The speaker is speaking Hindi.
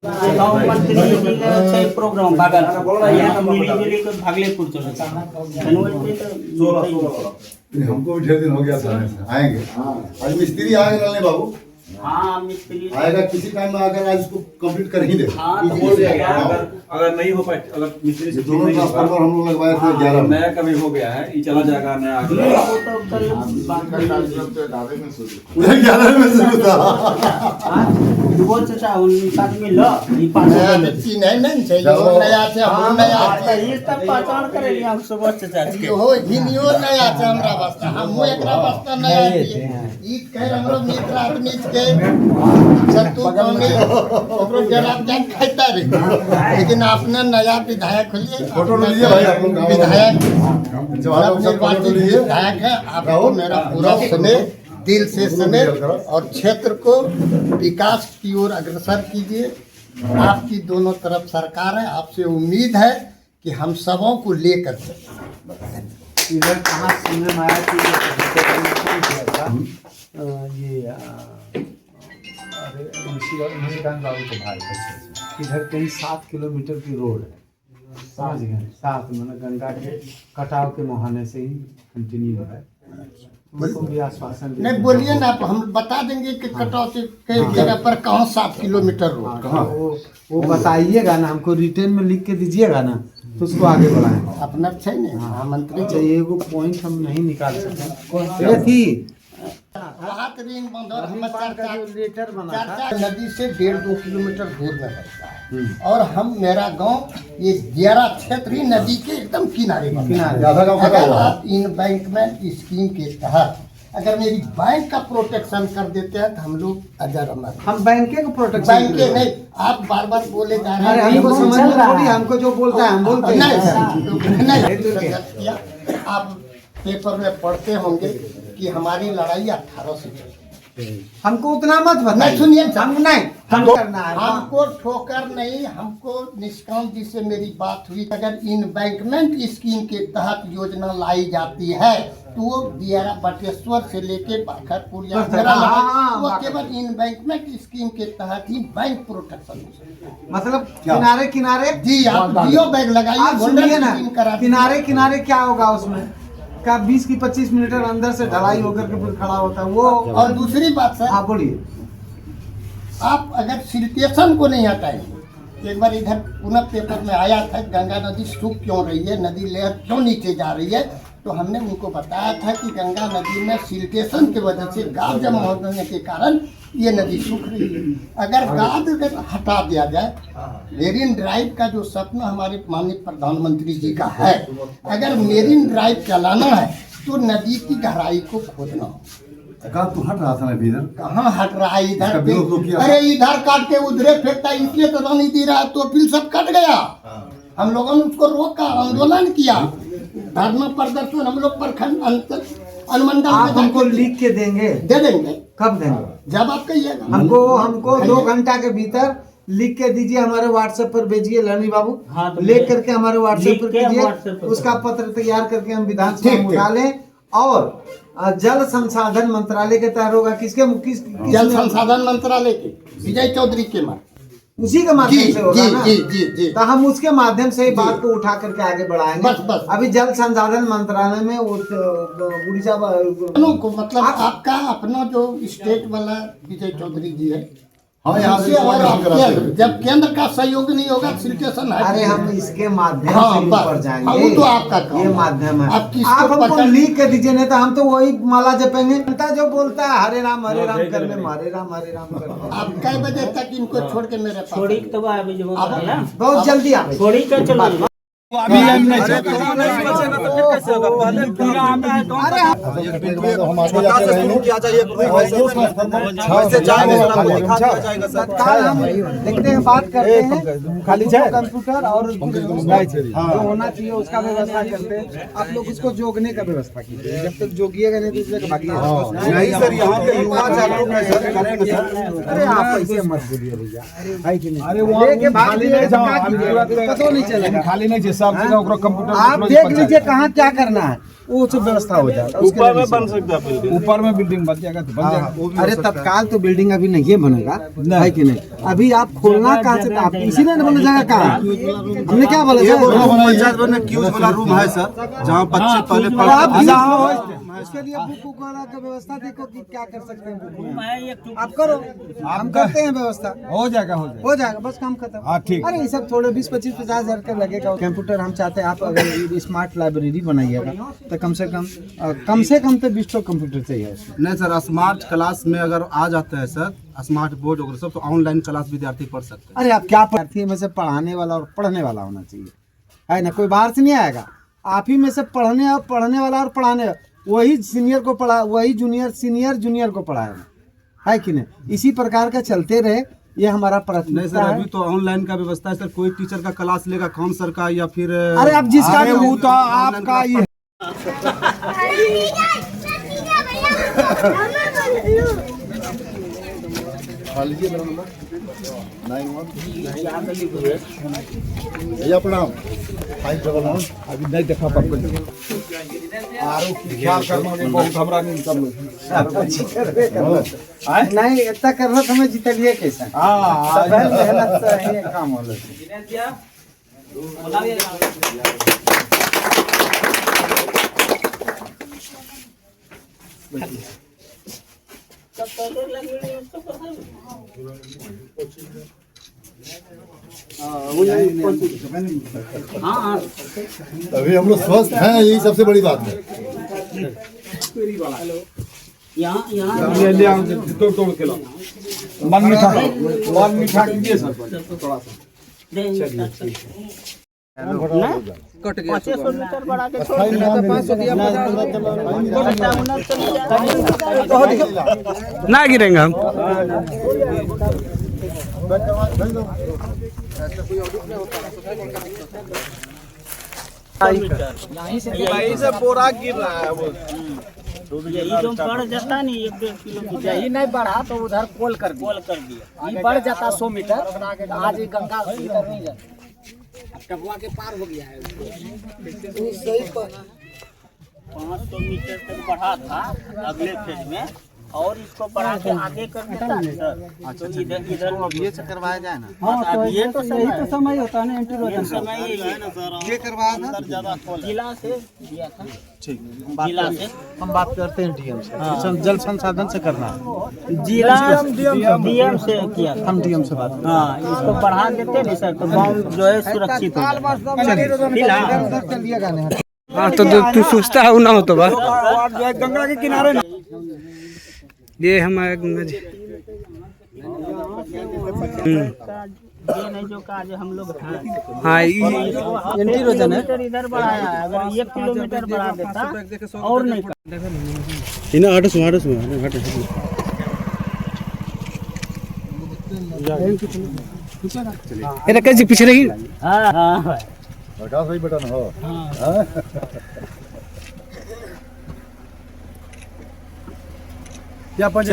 प्रोग्राम भागलपुर हमको भी ढेर दिन हो गया था आएंगे। आज मिस्त्री आएगा नहीं बाबू? हाँ मिस्त्री आएगा किसी टाइम में, अगर आज इसको कंप्लीट कर ही दे। हाँ तो बोल देगा। अगर नहीं हो पाए, अगर मिस्त्री से दोनों ट्रांसफार्मर हम लोग लगवाए थे 11 में। नया कभी हो गया है, ये चला जाएगा नया। वो तो कल बात कर 11 में शुरू था। वो चाचा उनका में लो ये पास नया व्यक्ति नहीं चाहिए, और नया से हम नया आता ये सब पहचान करे लिया हम सब चाचा जी हो घिनियो नया से हमरा वास्ते हम एकरा वास्ते नया दिए ई कह हमरो मित्र आदमी के सत्तू पानी ओकरो जवाब जान खाइता रे, लेकिन आपने नया विधायक लिए फोटो लीजिए भाई, आप लोग विधायक जवाहर सब फोटो लीजिए। विधायक है, आपको मेरा पूरा स्नेह दिल से स्नेह और क्षेत्र को विकास की ओर अग्रसर कीजिए। आपकी दोनों तरफ सरकार है, आपसे उम्मीद है कि हम सबों को लेकर इधर कहाँ सुनने में आया कि ये अरे निशिकांत बाबू को भाई इधर कहीं 7 किलोमीटर की रोड है, समझ गए? 7 मतलब गंगा के कटाव के मुहाने से ही कंटिन्यू है। उनको भी आश्वासन नहीं बोलिए ना, आप हम बता देंगे कि कटाव से कई जगह पर कहाँ 7 किलोमीटर रोड कहाँ वो बताइएगा ना, हमको रिटर्न में लिख के दीजिएगा ना, तो उसको आगे बढ़ाएंगे। अपना चाहिए मंत्री चाहिए वो पॉइंट हम नहीं निकाल सकते। ये थी बेहतरीन बंदर लेटर बना था नदी से 1.5-2 किलोमीटर दूर में पड़ता है, और हम मेरा गांव ये 11 क्षेत्र ही नदी के एकदम किनारे में। अगर आप इन बैंकमेंट स्कीम के तहत अगर मेरी बैंक का प्रोटेक्शन कर देते हैं तो हम लोग अजर अमर। हम बैंके को प्रोटेक्शन बैंक के नहीं, आप बार बार बोले जा रहे हैं हमको समझ में थोड़ी, हमको जो बोलता है हम बोलते हैं। नहीं, आप पेपर में पढ़ते होंगे कि हमारी लड़ाई 18 से चली। हमको उतना मत बताइए। नहीं सुनिए, हम नहीं हमको करना है। हमको ठोकर नहीं, हमको निष्काम जी से मेरी बात हुई, अगर इन्वेस्टमेंट स्कीम के तहत योजना लाई जाती है तो वो दियारा बटेश्वर से लेके बाखरपुर या वो केवल इन्वेस्टमेंट स्कीम के तहत ही बैंक प्रोटेक्शन हो सकता है। मतलब किनारे किनारे जी आप जियो बैग लगाइए, आप सुनिए ना, स्कीम करा किनारे किनारे क्या होगा उसमें का 20 की 25 मीटर अंदर से ढलाई होकर के फिर खड़ा होता है वो। और दूसरी बात सर, आप बोलिए, आप अगर सिल्टेशन को नहीं हटाएंगे, एक बार इधर पुनः पेपर में आया था गंगा नदी सूख क्यों रही है, नदी लेयर क्यों नीचे जा रही है, तो हमने उनको बताया था कि गंगा नदी में सिल्टेशन की वजह से गाद जमा होने के कारण ये नदी सूख रही है। अगर गाद हटा दिया जाए, मेरीन ड्राइव का जो सपना हमारे माननीय प्रधानमंत्री जी का है, अगर मेरीन ड्राइव चलाना है तो नदी की गहराई को खोदना हो। कहाँ तू हट रहा था ना इधर? कहाँ हट रहा है इधर? इसका विरोध तो किया। अरे इधर काट के उधरे फेंकता है, इसलिए तो नहीं दे रहा, तो फिर सब कट गया। हम लोगों ने उसको रोका, आंदोलन किया, धरना प्रदर्शन हम लोग प्रखंड अनुमंडल आप हमको लिख के देंगे? दे देंगे। कब देंगे? जब आप कहिएगा। हमको 2 घंटा के भीतर लिख के दीजिए, हमारे व्हाट्सएप पर भेजिए लनी बाबू। हाँ, तो लिख करके हमारे व्हाट्सएप पर कीजिए, WhatsApp पर उसका पत्र तैयार करके हम विधानसभा में डालें। और जल संसाधन मंत्रालय के तहत होगा, किसके जल संसाधन मंत्रालय के विजय चौधरी के माध्यम, उसी के माध्यम से होगा ना। जी। तो हम उसके माध्यम से ही बात को उठा करके आगे बढ़ाएंगे। बस। अभी जल संसाधन मंत्रालय में उड़ीसा को मतलब आपका अपना जो स्टेट वाला विजय चौधरी जी है, हाँ यहाँ से और जब केंद्र का सहयोग नहीं होगा सिल्टेशन है। अरे हम इसके माध्यम हाँ, से ऊपर जाएंगे। वो तो आपका काम ये है। माध्यम है। आप किसको आप हमको पकड़- लिख के दीजिए, नहीं तो हम तो वही माला जपेंगे। जनता जो बोलता है हरे राम करने में, हरे राम करने। आप कई बजे तक इनको छोड़ के मेरे पास छोड़ी तो अभी जो बहुत जल्दी आ गई। छोड़ी का चलो अभी हम नहीं हम आगे जाके रहेंगे। तत्काल हम देखते हैं, बात करते हैं, खाली कंप्यूटर और जो होना चाहिए उसका व्यवस्था करते हैं। आप लोग उसको जोगने का व्यवस्था कीजिए, जब तक जोगिएगा नहीं दूसरे का भागिएगा नहीं सर, यहाँ पे युवा जागरूक है सर, करेंगे सर। अरे आप ऐसे मत बोलिए भैया, है कि नहीं? अरे वहाँ लेके भाग खाली लिए, नहीं जाओ, क्या कीजिएगा? पता नहीं चलेगा। खाली नहीं हिसाब से ओकरा कंप्यूटर आप देख लीजिए कहाँ क्या करना है, वो सब व्यवस्था हो जाएगा। ऊपर में बन सकता है, ऊपर में बिल्डिंग बन जाएगा तो बन जाएगा। अरे तत्काल तो बिल्डिंग अभी नहीं बनेगा, है कि नहीं? अभी आप खोलना कहाँ से, आप इसीलिए न बना जाएगा कहाँ? हमने क्या बोला सर? पंचायत में क्यूज वाला रूम है सर, जहाँ बच्चे पहले आप उसके लिए बुक वाला का व्यवस्था देखो कि क्या कर सकते हैं। आप करो, हम करते हैं व्यवस्था, हो जाएगा बस काम खत्म। हाँ, ठीक। अरे ये सब थोड़े 20-25-50 हजार का लगेगा। कंप्यूटर हम चाहते हैं, आप अगर स्मार्ट लाइब्रेरी बनाइएगा तो कम से कम तो 20 कंप्यूटर चाहिए। नहीं सर, स्मार्ट क्लास में अगर आ जाते हैं सर, स्मार्ट बोर्ड वगैरह सब, तो ऑनलाइन क्लास विद्यार्थी पढ़ सकते हैं। अरे आप क्या पढ़ती है में से पढ़ाने वाला और पढ़ने वाला होना चाहिए, है ना? कोई बाहर से नहीं आएगा, आप ही में से पढ़ने वाला और पढ़ाने, वही सीनियर को पढ़ा, वही जूनियर को पढ़ाएगा, है कि नहीं? इसी प्रकार का चलते रहे, ये हमारा नहीं सर, प्राथमिकता है। अभी तो ऑनलाइन का व्यवस्था है सर, कोई टीचर का क्लास लेगा खान सर का या फिर अरे आप जिसका भी वो तो आपका ये भैया प्रणाम। 511 अभी नहीं देखा पापा ख्याल करना बहुत हमरा नहीं कर नहीं इतना करना तो हमें जितलिए कैसा? सब मेहनत से ही काम हो अभी हम लोग स्वस्थ हैं, यही सबसे बड़ी बात है। ये ले आओ तोड़ के लाओ। मन मीठा कीजिए सर थोड़ा सा। कट गया 500 मीटर बढ़ा के ना गिरेंगे हम। यहीं से बोरा गिर रहा है वो। ये जो बढ़ जाता नहीं 1-1.5 किलोमीटर, यही नहीं बढ़ा तो उधर पोल कर दिया। ये बढ़ जाता 100 मीटर, आज ये गंगा मीटर नहीं जाता, टपुआ के पार हो गया है। 500 मीटर तक बढ़ा था अगले फेज में, और इसको बढ़ा के आगे कर देता है सर। तो इधर ये से करवाया जाए ना। हाँ, तो ये तो यही तो समय होता है ना एंट्री ये समय यही है ना सर। ये करवाया था जिला से दिया था, ठीक, जिला से हम बात करते हैं डीएम से, जल संसाधन से करना है। जिला डीएम से किया था, हम डीएम से बात। हाँ, इसको बढ़ा देते नहीं सर, तो गाँव जो है सुरक्षित हो जाए। चलिएगा नहीं। हाँ तो तू सोचता है ना हो तो बा गंगा के किनारे ना। ये हमारे गंगा जी। ये नहीं जो काज हम लोग हैं। हाँ एंटी रोजन है, इधर बढ़ाया है। अगर 1 किलोमीटर बढ़ा देता और नहीं ये कैसे पीछे रही। हाँ हाँ बता सही बटन हो। क्या पंच